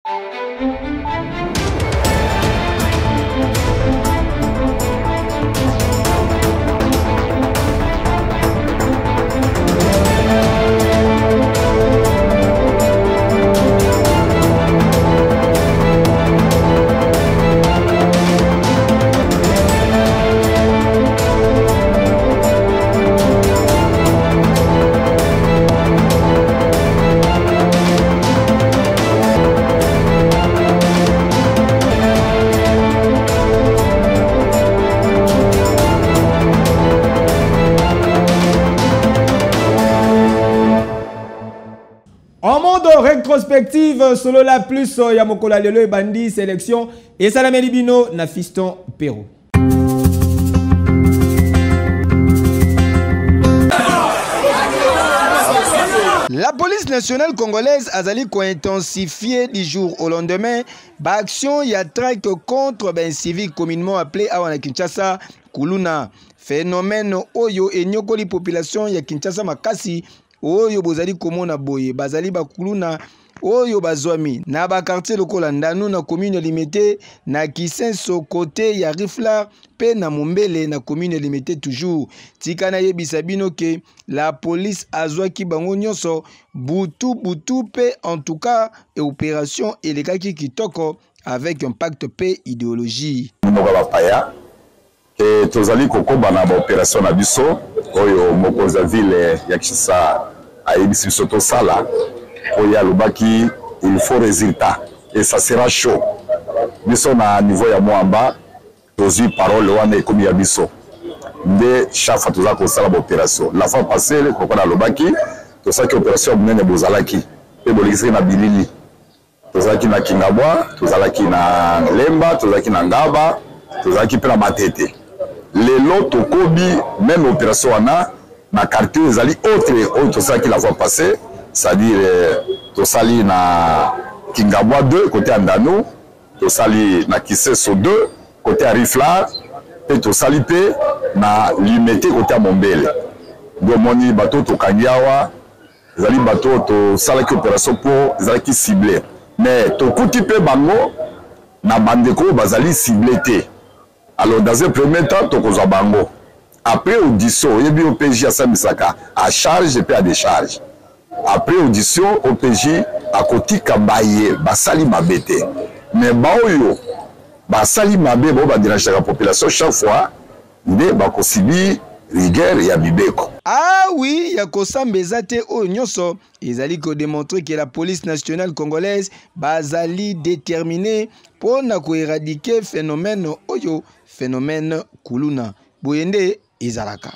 En mode rétrospective, solo la plus Yamokola Lelo et Bandi sélection et Salamé Libino na Fiston Perrault. La police nationale congolaise a intensifié du jour au lendemain l'action y a traque contre ben civil communément appelé à Kinshasa Kuluna. Phénomène oyo et nyokoli population ya Kinshasa makasi oyo bozali komona boye bazali bakuluna oyo bazwami na ba quartier lokola Ndanu na commune limitée na Kisenso côté ya Rifla pe na Mumbele na commune limitée toujours tikana yebisa bino ke la police azwaki bango nyonso butu pe en tout cas et opération elekaki kitoko avec un pacte paix idéologie et tozali kokoba na ba opération na biso oyo mokoza ville ya Kinshasa ayebisi biso tosala oyo alobaki il faut résultat et ça sera chaud biso na niveau ya mwamba tozwi parole wana ekomi ya biso nde chaque fois toza kosala ba opération la fois passée kokola alobaki tosalaki opération munene bozalaki pe bolikisaki na bilili tozalaki na Kingabwa tozalaki na Lemba tozalaki na Ngaba tozalaki pe na Matete lelo tokobi même opération wana na quartier ezali autre oyo tosalaki la fois passée c'est-à-dire tosali na Kingabwa 2 côté ya Ndanu tosali na Kiseso 2 côté ya Rifla pe tosali pe na Limete côté ya Mombele domoni bato tokangi awa ezali bato tosalaki opération po ezalaki ciblé mais tokuti pe bango na bandeko bazali ciblé te. Alors dans un premier temps tokozwa bango après audition yebi OPJ asamisaka à charge et à décharge. Après audition OPJ akotika baye basali mabete mais baoyo basali mabe bo ba déranger la population chaque fois nde bakosibi rigueur ya bibeko. Ah oui, yakosambeza te oyo nyonso ezali ko démontrer que la police nationale congolaise bazali déterminée pour na ko éradiquer phénomène oyo phénomène kuluna boyende ezalaka.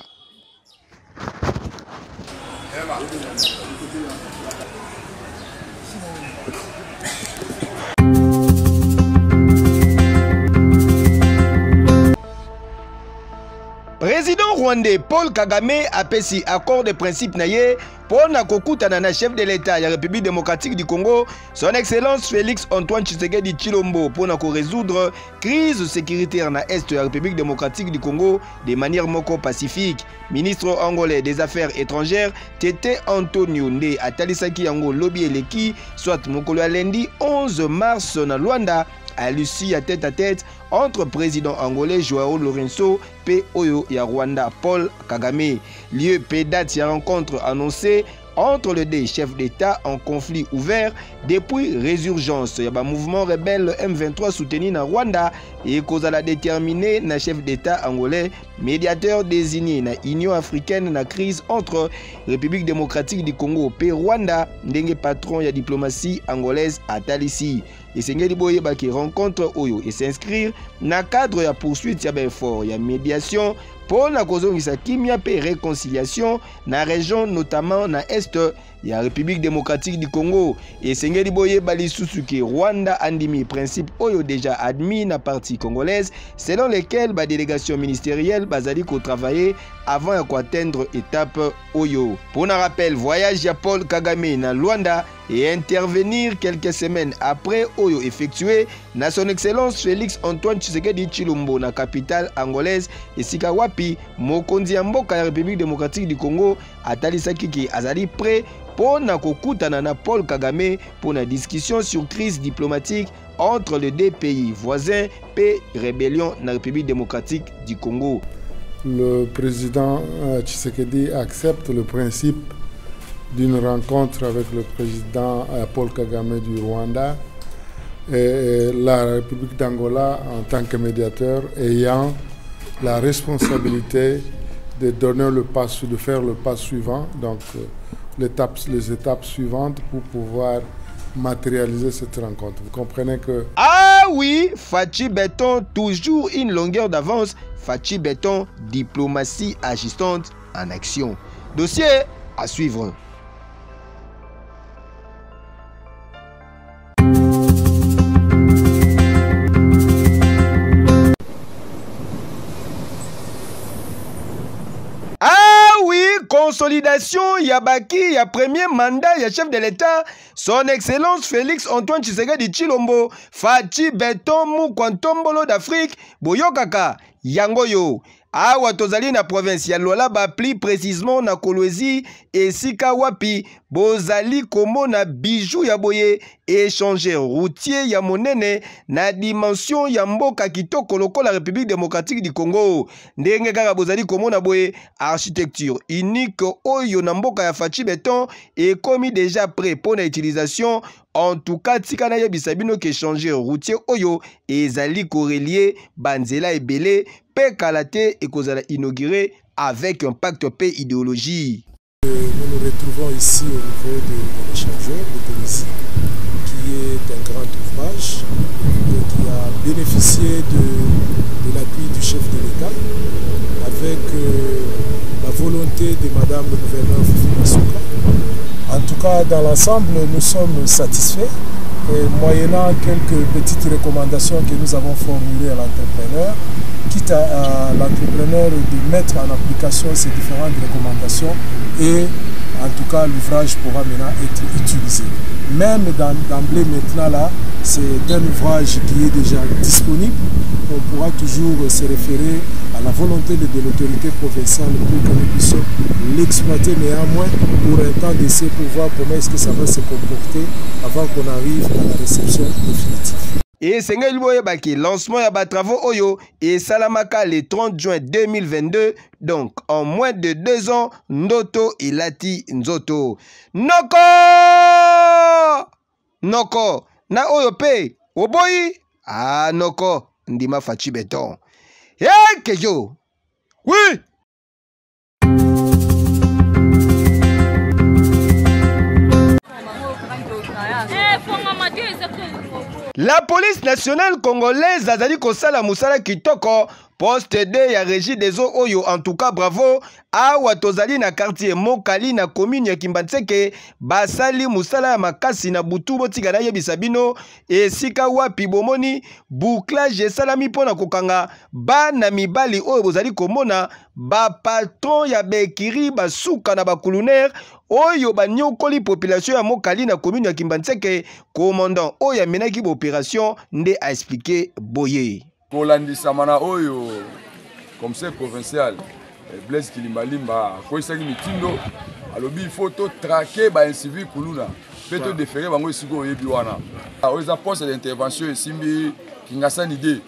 Président rwandais Paul Kagame a pesi accord de principe naye pour na kokutana na chef de l'État de la République démocratique du Congo, son excellence Félix Antoine Tshisekedi Tshilombo pour na résoudre crise sécuritaire na est de la République démocratique du Congo de manière moko pacifique. Ministre angolais des Affaires étrangères Tete Antonio Nde atalisaki yango lobby eleki soit mokolo lundi 11 mars na Luanda à Lucie à tête entre président angolais Joao Lourenço et Oyo ya Rwanda Paul Kagame. Lieu et date de rencontre annoncée entre les deux chefs d'État en conflit ouvert depuis résurgence. Il y a un mouvement rebelle M23 soutenu na Rwanda et cause à la déterminer na chef d'État angolais, médiateur désigné na Union africaine na crise entre République démocratique du Congo et Rwanda, ndenge patron ya diplomatie angolaise à Talissi. Et Sengeli Boye qui rencontre Oyo et s'inscrire na cadre ya poursuite ya effort ya médiation pour la kozongisa kimia pe réconciliation na région notamment na est ya République démocratique du Congo. Et Sengeli Boye bali Susuki Rwanda andimi principe Oyo déjà admis na partie congolaise selon lesquels ba délégation ministérielle bazali ko travailler avant ya atteindre étape Oyo. Pour un rappel, voyage ya Paul Kagame na Luanda et intervenir quelques semaines après Oyo effectué na son excellence Félix Antoine Tshisekedi Tshilombo na capitale angolaise esika wapi mokonzi ya mboka ya République démocratique du Congo atalisaki ki azali prêt pour na kokutana na Paul Kagame pour la discussion sur crise diplomatique entre les deux pays voisins et rébellion dans la République démocratique du Congo. Le président Tshisekedi accepte le principe d'une rencontre avec le président Paul Kagame du Rwanda et la République d'Angola en tant que médiateur ayant la responsabilité de donner le pas, de faire le pas suivant, donc les étapes suivantes pour pouvoir matérialiser cette rencontre. Vous comprenez que... Ah oui, Fachi Béton, toujours une longueur d'avance. Fachi Béton, diplomatie agissante en action. Dossier à suivre. Consolidation Yabaki, ya premier mandat, ya chef de l'État, son excellence Félix Antoine Tshisekedi Tshilombo, Fachi Béton Mukwantombolo d'Afrique, Boyokaka, Yangoyo. Awa tozali na province ya Lualaba, plus précisément na Kolwezi et Sika Wapi, bozali komona bijou ya boye, échanger routier ya monene na dimension ya mboka kitoko lokola République démocratique du Congo. Ndenge kaka bozali komona boye, architecture unique oyo na mboka ya Fachi Béton et commis déjà prêt pour la utilisation. En tout cas, tika na yebisa bino ke changer routier oyo ezali corelier banzela ebele pe kalate et kozala inauguré avec un pacte paix idéologie. Nous nous retrouvons ici au niveau de l'échangeur de Tunisie, qui est un grand ouvrage et qui a bénéficié de l'appui du chef de l'État avec la volonté de Madame le gouverneur Fifi Masuka. En tout cas, dans l'ensemble, nous sommes satisfaits, et moyennant quelques petites recommandations que nous avons formulées à l'entrepreneur, quitte à l'entrepreneur de mettre en application ces différentes recommandations, et en tout cas, l'ouvrage pourra maintenant être utilisé. Même d'emblée maintenant là, c'est un ouvrage qui est déjà disponible. On pourra toujours se référer à la volonté de l'autorité provinciale pour que nous puissions l'exploiter néanmoins pour un temps d'essai pour voir comment est-ce que ça va se comporter avant qu'on arrive à la réception définitive. Et Sengel Boyebaki, lancement ya travaux Oyo et Salamaka le 30 juin 2022. Donc, en moins de 2 ans, Ndoto et Lati Nzoto. Noko! Noko! Na Oyo pe! Oboyi! Ah, Noko! Ndima Fachi Béton. Eh, Kejo! Oui! La police nationale congolaise azali kosala musala kitoko poste de ya régie des eaux oyo. En tout cas bravo awa tozali na quartier Mokali na commune ya Kimbantseke basali musala ya makasi na butu botika na yebisa bino esika wapi bomoni bouclage esalami pona kokanga bana mibali oyo bozali komona ba patron ya bekiri basuka na bakuluner oyo banyokoli population ya Mokali na commune ya Kimbantseke. Commandant oyo amenaki ba opération nde a expliqué boye kolandisa mana oyo commissaire provincial Blaise Kilimbalimba koisaki mitindo alobi il faut to traquer ba incivil kuluna pe to déférer bango esiko oyebi wana oyo za poste d'intervention esimbi kingasani de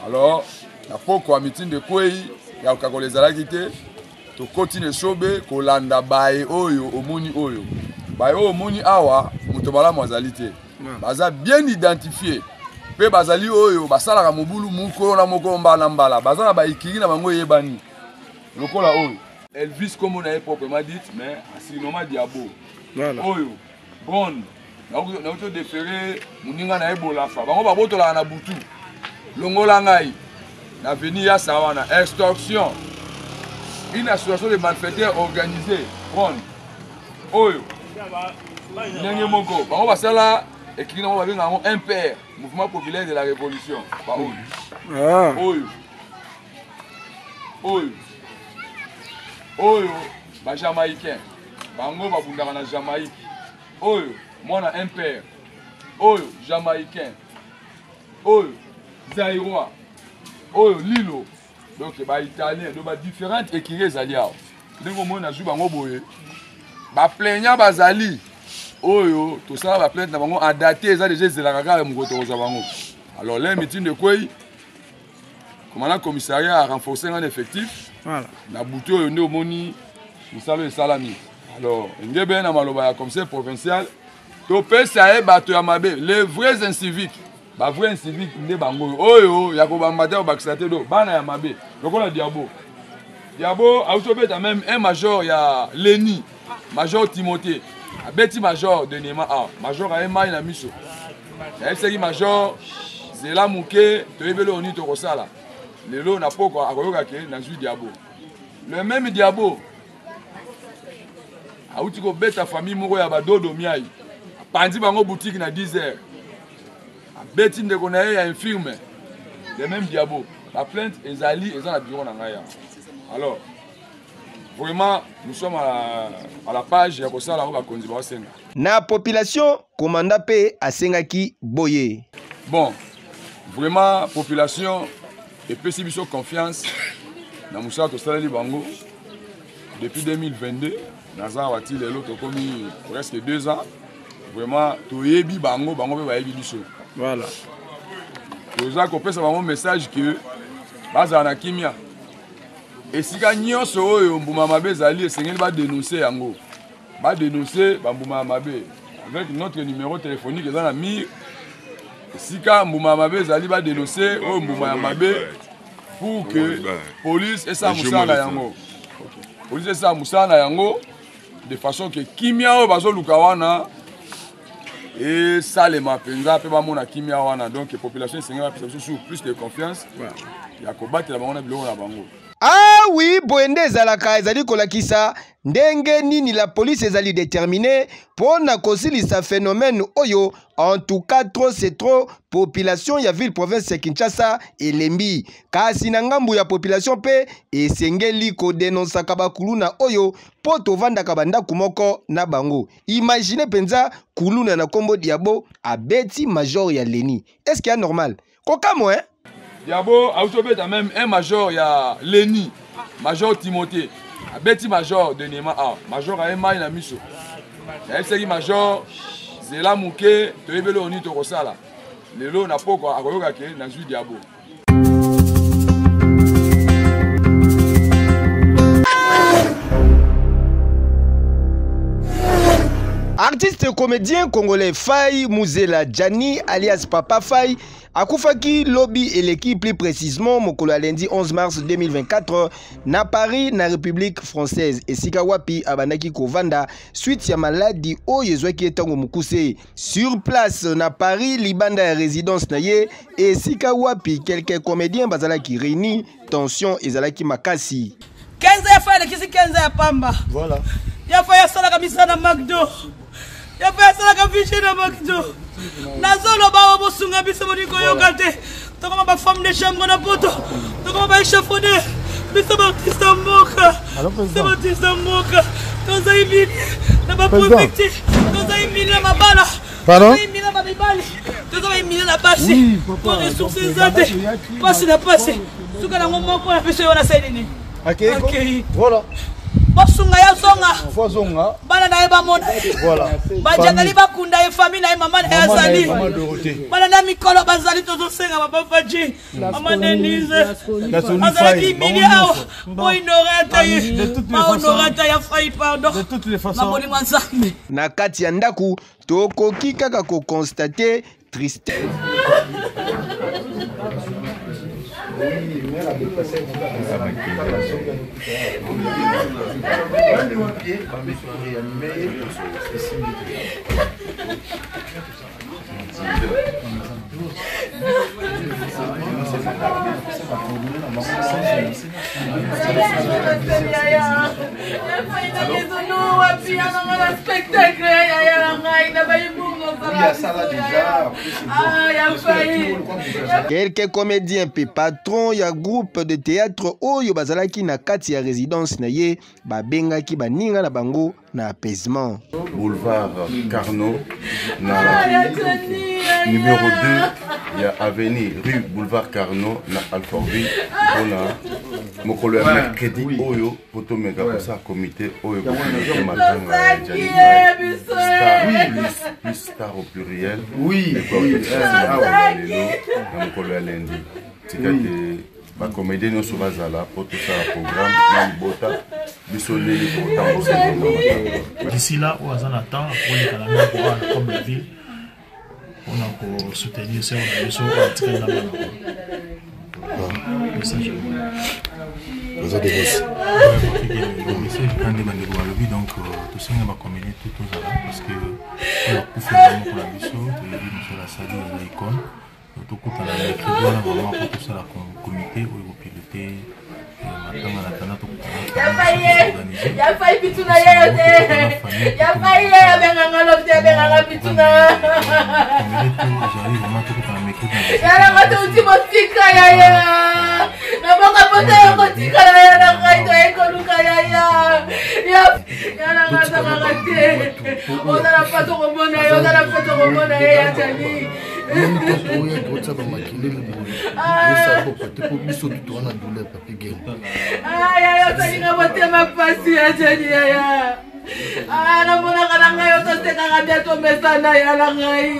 alors na poko ya mitindo kwei ya ukakolezalaki te to continue sobe kolanda bae oyo omoni oyo bae oyo omoni awa muto malamu azali te baza bien identifié pe bazali oyo basalaka mobulu mukolo na moko mbala mbala bazana ba ikiri na bango yebani lokola oyo Elvis comme on a proprement dit mais asinomma diabo oyo bon na auto déféré muninga na ebola fa bango babotola na butu longola ngai na venir ya sawana extorsion une association de malfaiteurs organisée bon oyo ndenge moko bango basala ekiki na babenga yango MPR, Mouvement Populaire de la Révolution. Oyo ba Jamaïcain bango babundaka na Jamaïque oyo mwana MPR oyo Jamaïcain oyo Zaïrois oyo Lilo donc ba Italien donc ba différentes écrits ezali awa ndenge mona zu bango boye ba plaignant bazali oyo tout ça ba plainte na bango a daté ça déjà c'est la kaka mukoto za bango. Alors les meeting de quoi commandant commissariat a renforcé un effectif. Voilà. Na bouté oyo nde omoni musalo et salami. Alors ngebe na maloba ya commissaire provincial to pesa e bato ya mabe les vrais inciviques. Ba vrais inciviques nde bango oyo ya ko bambata bakisate do bana ya mabe. Lokola Diabo. Diabo a autobeta même un major ya Leni, major Timothée. Abeti major de Nema A, major a Emma na miso. Ya seki major Zela Muke to ebelo oni to kosala. Lelo na poko akoyoka ke na zui Diabo. Le même Diabo a uti ko beta famille moko ya badodo miai. Pandi bango boutique na 10h. Abeti ndeko na ya infirme. Le même Diabo. La plainte ezali eza na bureau na ngaya. Alors, vraiment, nous sommes à la page ya kosala ngo bakonzi ba senga. Na population, commanda pe asengaki boye. Bon, vraiment, population et pesi biso confiance na musala to salali bango depuis 2022. Naza wati lelo to komi presque 2 ans. Vraiment, to yebi bango pe ba yebi biso. Voilà. Toza ko pesa bango message que baza na kimia. Et si nous sommes mbuma mabe zali esengeli ba dénoncer yango. Ba dénoncer ba mbuma mabe avec notre numéro téléphonique dans la mire. Si mbuma mabe zali ba dénoncer o mbuma mabe pour que police et ça musana yango. Police et ça musana yango de façon que kimia o bazo lukawana et ça les mapenza pe ba mona kimia wana donc la population esengeli ba plus de confiance. Ya ko battre la bango na biloko na bango. Ah oui, boende ezalaka ezali kolakisa ndenge nini la police ezali déterminée pour na kosilisa phénomène oyo. En tout cas trop c'est trop population ya ville province ya Kinshasa elembi kasi na ngambu ya population pe esengeli ko dénoncer kabakuluna oyo po tovandaka bandako moko na bango. Imaginez penza kuluna na kombo Diabo abeti major ya Leni. Est-ce qu'il est normal? Kokamo hein? Diabo a autobeta même un major ya Leni, major Timothée. Abeti major de Nema A, major a Emma na miso. Ya seki major Zela Muke to ebelo oni to kosala. Lelo na poko akoyoka ke na zui Diabo. Artiste comédien congolais Faye Muzela Djani alias Papa Faye akufaki lobby et l'équipe plus précisément mokolo lundi 11 mars 2024 na Paris na République française esika wapi abanaki kovanda suite ya maladie oyo ezwaki etango mukuse sur place na Paris libanda ya résidence na ye esika wapi quelques comédiens bazalaki réunis tension ezalaki makasi 15 ya Faye kisi 15 ya Pamba voilà ya Faye sala kabisa na McDo ya Faye sala kabisa na McDo Nazolo ba bosunga biso boniko yokate tokoma ba femme de chambre na poto tokoma ba échafaudé biso ba artiste mboka biso ba artiste mboka toza ibini na ba protecté toza ibini na mabala toza ibini na babibali toza ibini na basi pour ressources zate passe na passe suka na ngomoko na biso yona saidini OK voilà Bosunga ya zonga bana na eba mona voilà bajangali bakunda e famille na mama na yazali bana na mikolo bazali tozo senga papa faji mama Denise azali miliao boy norata ma norata ya Faye pardon de toutes les façons maboli mwanzambe na kati ya ndaku tokoki kaka ko constater tristesse. Quelques comédiens pe patron ya groupe de théâtre oyo bazalaki na kati ya résidence na ye babengaki baninga na bango na apaisement. Boulevard Carnot na numéro 2 il y a avenue rue Boulevard Carnot na Alfortville on a mokolo ya mercredi oyo potomeka kosa comité oyo comité matanga plus star au pluriel na mokolo ya lundi tika te bacomédien nyonso bazala po tosala programme na libota biso leli kotambosa. D'ici là oyo aza na temps akoleka na moko wana comme la ville mpona kosoutenir se ona biso oyo atikali na bana message kandi bandeko balobi donc tosenga bacomédien tout tozala parce que oyo akufela moko na biso toyebi mosala asali eza icone tokutana na écrivain wana vraiment po tosala comité oyo kopilote matanga na tana yafai bituna yeyo te yafai ye abenganga lobte abenganga bituna yalanga touti motika yaya naboka pota yokotika yaya nakaito ekoluka yaya yalanga tanganga te ozala pato komona ye ozala pato komona ye yatani yosalinga motema pasi yatani yaya namonaka na ngai otosekaka bia tomesana yala ngai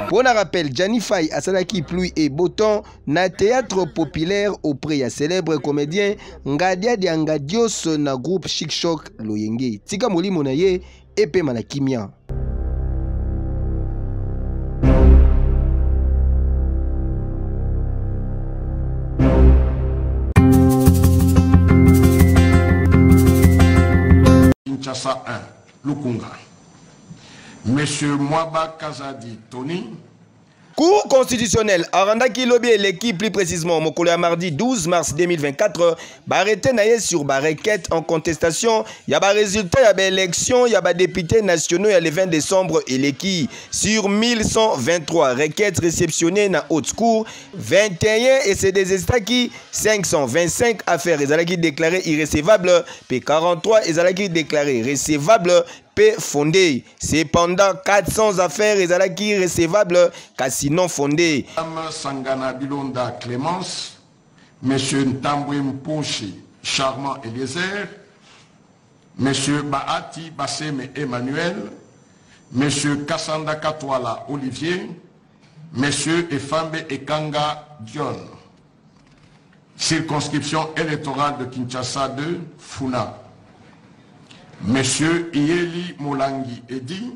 Pour un rappel, Gianni Faye asalaki pluie et beau temps na théâtre populaire auprès ya célèbre comédien Ngadia Diangadios na groupe Chic Choc Loyenge. Tika molimo na ye epe manakimia. Kinshasa 1, Lukunga. Monsieur Mwaba Kazadi Tony. Cour constitutionnelle Arandaki Lobby et l'équipe plus précisément Mokolo mardi 12 mars 2024 arrêté naïe sur ba requête en contestation il y a ba résultat il y a ba élection il y a ba députés nationaux il y a le 20 décembre et l'équipe sur 1123 requêtes réceptionnées na haute cour 21 et c'est des estaki 525 affaires ezalaki déclarées irrécevables puis 43 ezalaki déclarées récevables fondé. Cependant, 400 affaires ezalaki recevables kasi non fondées. Madame Sangana Bilonda Clémence, Monsieur Ntambwe Mponchi Charmant Eliezer, Monsieur Bahati Basseme Emmanuel, Monsieur Kassanda Katwala Olivier, Monsieur Efambe Ekanga Dion. Circonscription électorale de Kinshasa 2, Funa. Monsieur Ieli Molangi Edi,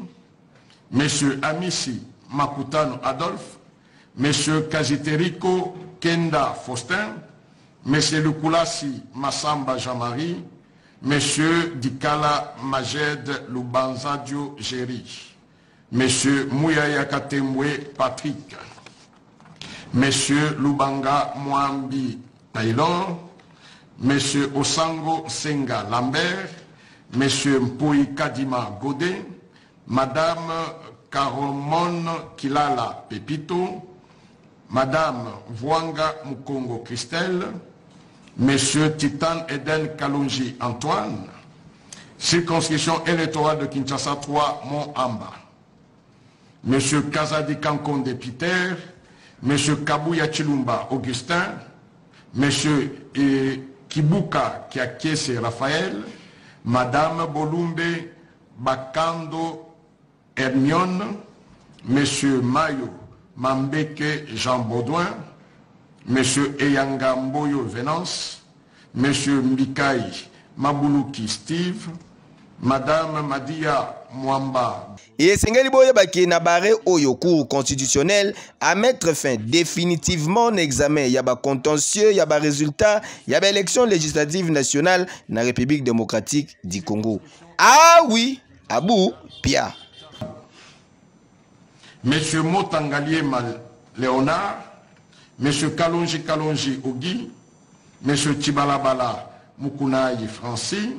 Monsieur Amici Makutano Adolphe, Monsieur Kaziteriko Kenda Faustin, Monsieur Lukulasi Massamba Jean-Marie, Monsieur Dikala Majed Lubanzadio Géry, Monsieur Mouyaya Katemwe Patrick, Monsieur Lubanga Mwambi Taylor, Monsieur Osango Senga Lambert, Monsieur Mpoi Kadima Godet, Madame Karomon Kilala Pepito, Madame Vuanga Mukongo Christelle, Monsieur Titan Eden Kalonji Antoine, circonscription électorale de Kinshasa 3, Mont-Amba, Monsieur Kazadi Kankonde Peter, Monsieur Kabuya Chilumba Augustin, Monsieur Kibuka Kiakese Raphaël, Madame Bolumbe Bakando Hermione, Monsieur Mayo Mambeke Jean Baudouin, Monsieur Eyanga Mboyo Venance, Monsieur Mbikai Mabuluki Steve, Madame Madia Mwamba. Et Sengeli Boye Baki Nabare Oyo Cour constitutionnelle à mettre fin définitivement en examen. Yaba contentieux, yaba résultat, yaba élection législative nationale dans la République démocratique du Congo. Ah oui, Abou Pia. Monsieur Motangalier Léonard, Monsieur Kalonji Ogi, Monsieur Tibalabala Mukunayi Francis.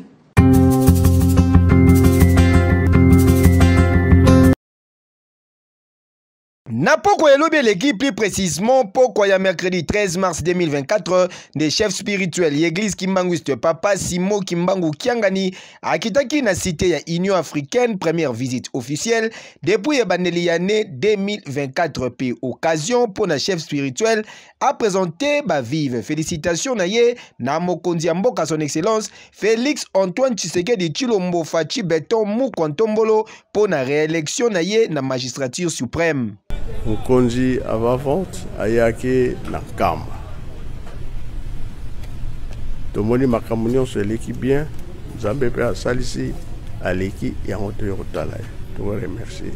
Na poko elobi l'équipe plus précisément poko ya mercredi 13 mars 2024 des chefs spirituels l'église Kimbanguiste Papa Simo Kimbangu Kiangani akitaki na cité ya Union africaine première visite officielle depuis ebandeli année 2024 p occasion pour na chef spirituel a présenté ba vive félicitations na ye na mokonzi ya mboka son excellence Félix Antoine Tshisekedi Tshilombo Fachi Beton Mukontombolo pour na réélection na ye na magistrature suprême. Mokonzi avant-vente ayaki na kamba. Tomoni makambo nyonso eleki bien. Nzambe pe asalisi aleki yango toyokotala. To remercier.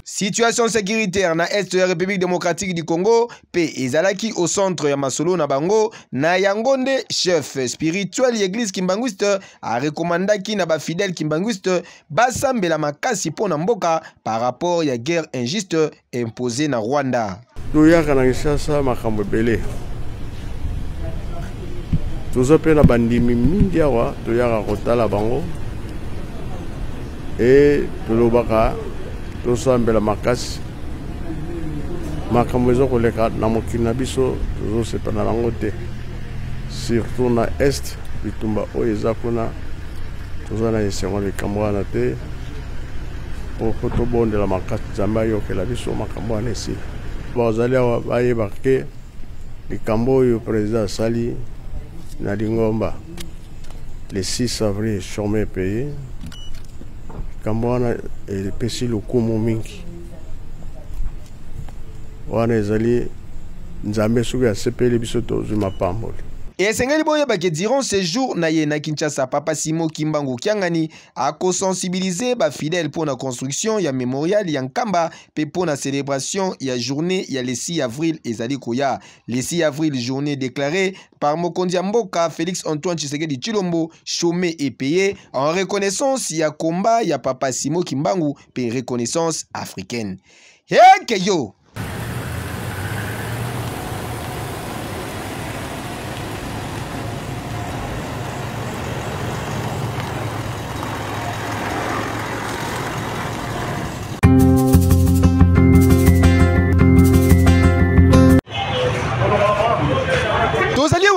Situation sécuritaire na Est de la République démocratique du Congo, pe ezalaki au centre ya masolo na bango, na yangonde chef spirituel l'église Kimbanguiste a recommandaki na ba fidèle Kimbanguiste basambela makasi pona mboka par rapport ya guerre injuste imposée na Rwanda. Toyaka na Kinshasa makambo belé. Tozope na bandimi mingi awa toyaka kotala bango et tolobaka tosambela makasi makambo ezokoleka na mokili na biso tozosepana nango te surtout na est bitumba oyo eza kuna toza na esengo likambo wana te po tobondela makasi nzambe ayokela biso makambo wana esila bazali awa bayeba ke likambo oyo président asali na Lingomba le 6 avril chômé payé likambo wana epesi lokumu mingi wana ezali nzambe soki asepeli biso tozwi mapamboli. Et esengeli boyeba ke durant ces jours na ye na Kinshasa Papa Simo Kimbangu Kiangani a sensibiliser ba fidèle pour la construction ya mémorial ya Nkamba pe pour la célébration ya journée ya le 6 avril ezali koya le 6 avril journée déclarée par Mokonzi Mboka Félix Antoine Tshisekedi Tshilombo chômé et payé en reconnaissance ya combat ya Papa Simo Kimbangu pe reconnaissance africaine. Hey yo.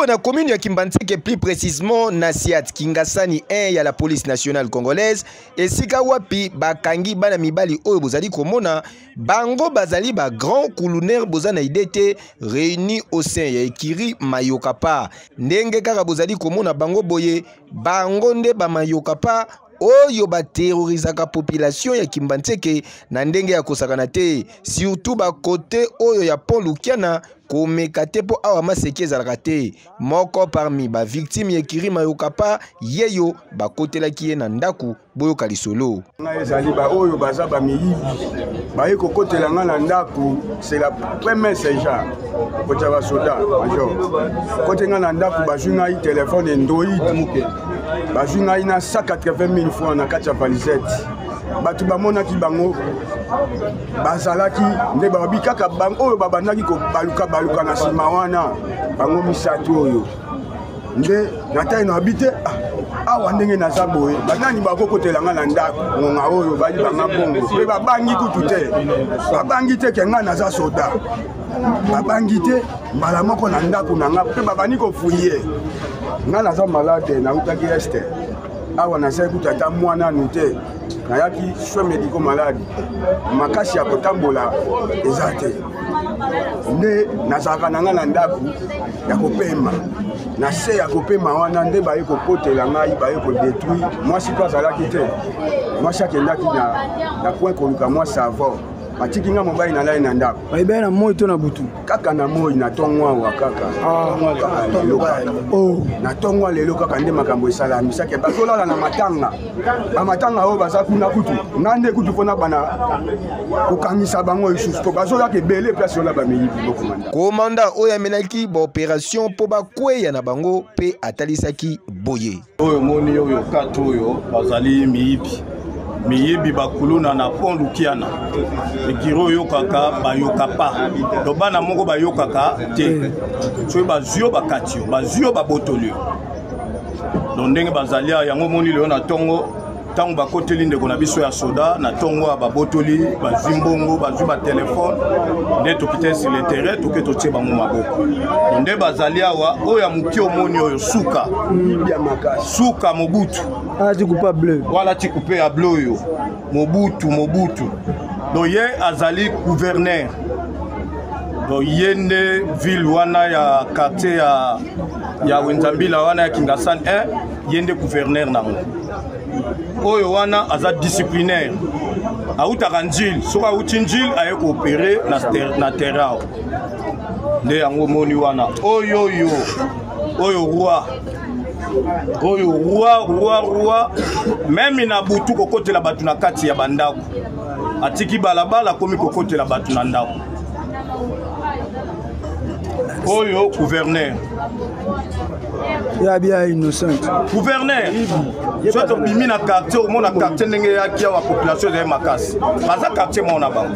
Na commune ya Kimbantseke plus précisément na Siat Kingasani 1 ya la police nationale congolaise esika wapi bakangi bana mibali oyo bozali komona bango bazali ba grand colonel bozana idete réunis au sein ya Ekiri Mayokapa ndenge kaka bozali komona bango boye bango nde ba Mayokapa oyo ba terrorisaka population ya Kimbantseke na ndenge ya kosakana te surtout ba côté oyo ya Pont Lukiana komeka te po awa maseke ezalaka te moko parmi ba victime ya Ekiri Mayokapa yeyo bakotelaki ye na ndaku boyoka lisolo ezali ba oyo baza ba miyibi baye kokotela nga na ndaku c'est la première seja kota ba soda major kote nga na ndaku bazunga yi téléphone Android bazunga yi na 180 000 francs na kati ya valisette batu bamonaki bango bazalaki nde babi kaka bango oyo babandaki baluka na sima wana bango misatu oyo nde natai na habite awa ndenge naza boye banani bakokotela nga na ndako ngonga oyo bali banga bongo pe babangi kutu te babangi te ke nga naza soda babangi te mbala moko na ndako na nga pe babani kofuye nga naza malade nautaki este awa nasai kutata mwana nute nayaki soin médico malade makasi ya kotambola eza te nde nazalaka na nga na ndako ya kopema na se ya kopema wana nde baye kokotela ngai baye kodétruire mwasi to azalaki te mwasi akendaki na coin koluka mwa savon batiki nga mobali na lai na ndako bayebele na moi to na butu kaka na moi na tongwa wa kaka na tongwa lelo kaka nde makambo esalami sake bazolala na matanga bamatanga oyo baza kuna kutu nga nde kutu mpona bana kokangisa bango lisusu po bazolaka ebele place oyo bameyibi bokomanda komanda oyo amenaki baopération mpo bakweya na bango mpe atalisaki boye oyo moni oyo kati oyo bazali miyibi miyibi bakuluna na Pont Lukiana Ekiri oyo kaka bayokapa to bana moko bayokaka te so bazio bakatio bazio babotolio donc ndenge bazalia yango moni leo na tongo ntango bakoteli ndeko na biso ya soda na ntongo babotoli bazwi mbongo bazwi batelefone nde tokite sur le terrain toke totie bango maboko nde bazali awa oyo ya moki omoni oyo suka Mobutu wala tikupe ya bleu oyo Mobutu do ye azali gouverneur do ye nde ville wana ya quartier ya Wenzambila wana ya Kingasani 1 ye nde gouverneur nango oyo wana aza disciplinaire autaka njili soki auti njili aye koopere na terrao nde yango moni wana oyo roi meme na butu kokotela bato na kati ya bandako atiki balabala komi kokotela bato na ndako oyo gouverneur ya bien innocent gouverneur soit obimi na quartier au na quartier ndenge yaki ya population de makasi baza quartier mona bango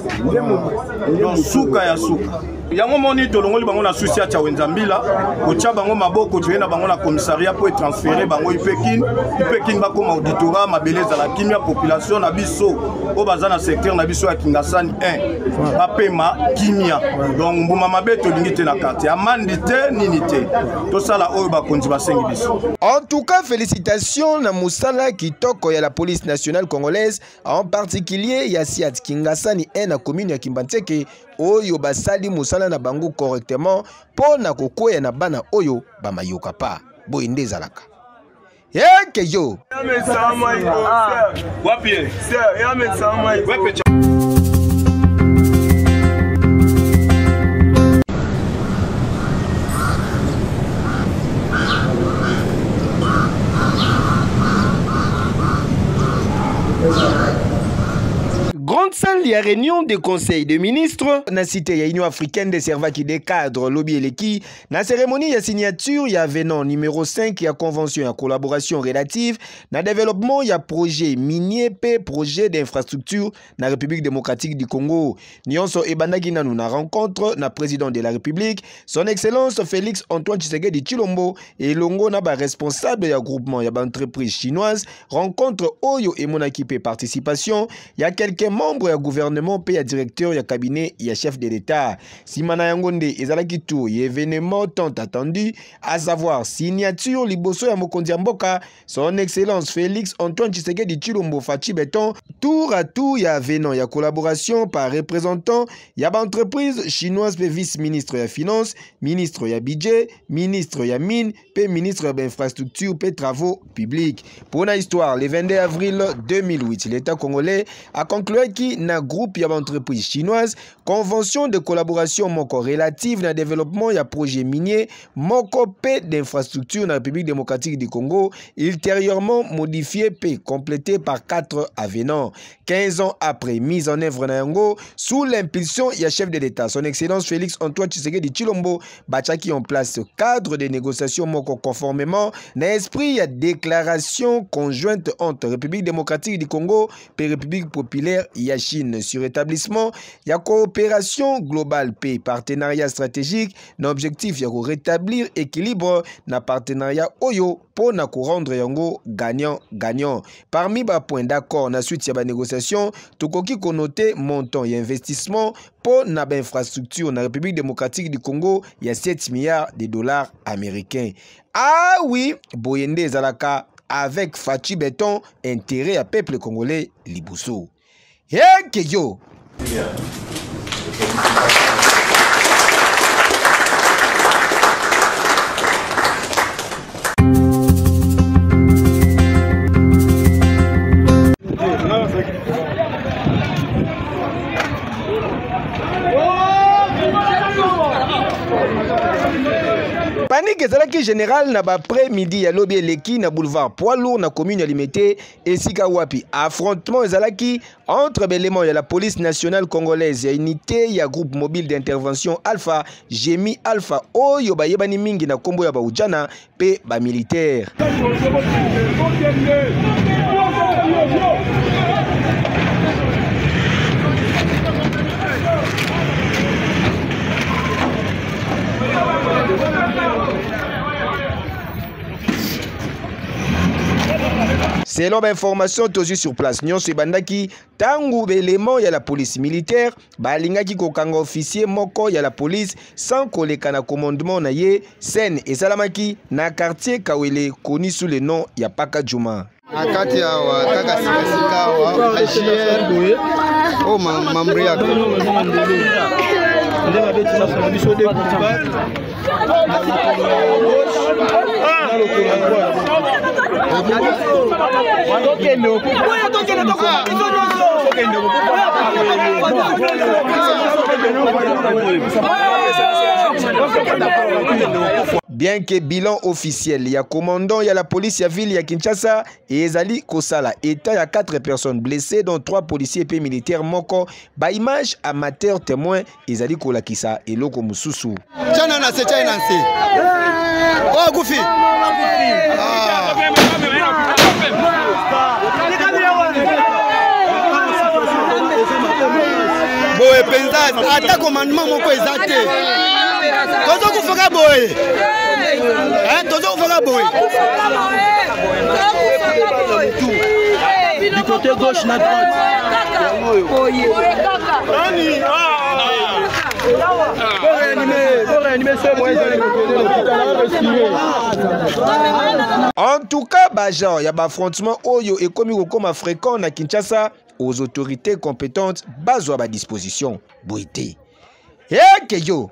donc suka ya suka yango moni tolongoli bango na susi ya Wenzambila kotia bango maboko toyena bango na commissariat pour transférer bango ipekin bakoma auditorat mabeleza la kimia population na biso o baza na secteur na biso ya Kingasani 1 bapema kimia donc mbuma mabe tolingi te na quartier amandi te nini te tosala oyo bakonzi basengi biso. En tout cas, félicitations na musala kitoko ya la police nationale congolaise, en particulier ya Siat Kingasani 1 na commune ya Kimbantseke oyo basali musala na bango correctement po na kokoya na bana oyo bamayoka pa boyende ezalaka yeke yo Grande salle ya réunion des conseils de ministres na cité ya Union africaine des servaki des cadres lobby eleki na cérémonie ya signature ya avenant numéro 5 ya convention ya collaboration relative na développement ya projet minier pe projet d'infrastructure na République démocratique du Congo. Nyonso ebandaki nanu na rencontre na président de la République son excellence Félix Antoine Tshisekedi Tshilombo et longo na ba responsable ya groupement ya ba entreprise chinoise rencontre oyo emonaki pe participation ya quelques membres ya gouvernement pe ya directeur ya cabinet ya chef de l'État. Simana yangonde ezalaki tour ya événement tant attendu, à savoir signature liboso ya mokonzi ya mboka son excellence Félix Antoine Tshisekedi Tshilombo Fachi Beton tour à tour ya avenant ya collaboration par représentant ya ba entreprise chinoise pe vice-ministre ya finance, ministre ya budget, ministre ya mine pe ministre ya infrastructure pe travaux publics. Pour la histoire, le 22 avril 2008, l'État congolais a conclu qui na groupe ya entreprise chinoise convention de collaboration moko relative na développement ya projet minier moko pe d'infrastructure na République démocratique du Congo ultérieurement modifié pe complété par 4 avenants. 15 ans après mise en œuvre na yango sous l'impulsion ya chef de l'État son excellence Félix Antoine Tshisekedi Tshilombo bachaki en place cadre de négociation moko conformément na esprit ya déclaration conjointe entre République démocratique du Congo et République populaire ya Chine sur établissement ya coopération globale pe partenariat stratégique na objectif ya rétablir équilibre na partenariat oyo po na rendre yango gagnant. Parmi ba points d'accord na suite ya ba négociation tokoki konoter montant et investissement po na ba infrastructure na République démocratique du Congo ya 7 milliards de dollars américains. Ah oui, boyende ezalaka avec Fachi Beton intérêt à peuple congolais liboso. Yeke yo. Panique ezalaki général na ba après-midi ya lobby eleki na boulevard Poids Lourd na commune ya Limete esika wapi affrontement ezalaki entre l'élément ya la police nationale congolaise ya unité ya groupe mobile d'intervention Alpha Gémi Alpha oyo bayebani mingi na kombo ya ba ujana pe ba militaire. Selon l'information tozu sur place, nyonso ebandaki tangu élément ya la police militaire balingaki kokanga officier moko ya la police sans koleka na commandement na ye scène esalamaki na quartier Kawele connu sous le nom ya Paka Juma. Akati awa kaka sika awa ajier boye o mamri yako ndema beti na sababu biso de kuba Bien que bilan officiel ya commandant ya la police ya ville ya Kinshasa et ezali kosala état ya 4 personnes blessées dont 3 policiers et militaires moko ba image amateur témoin ezali kolakisa eloko mususu chana na se chana se oh gufi boye penza ata commandement moko ezate tozo kufaka boye tozo kufaka boye du côté gauche na droite en tout cas bajan ya affrontement oyo ekomi kokoma fréquent na Kinshasa aux autorités compétentes bazwa ba disposition boité Keyo.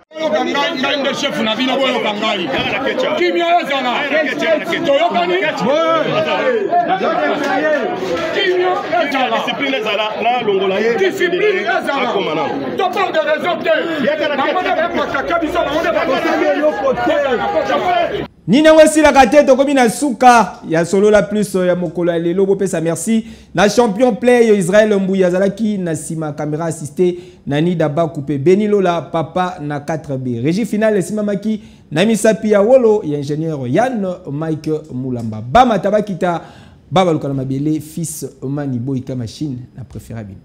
Nina wasila kateto komi na suka ya solo la plus ya mokolo lelo bo pesa merci na champion play Israël Mbuya zalaki na sima caméra assisté nani daba coupé Benilo la papa na 4B régie finale simamaki na misapi ya wolo ya ingénieur Yann Mike Mulamba bama tabakita baba lukala mabele fils Mani Boyka machine na préférable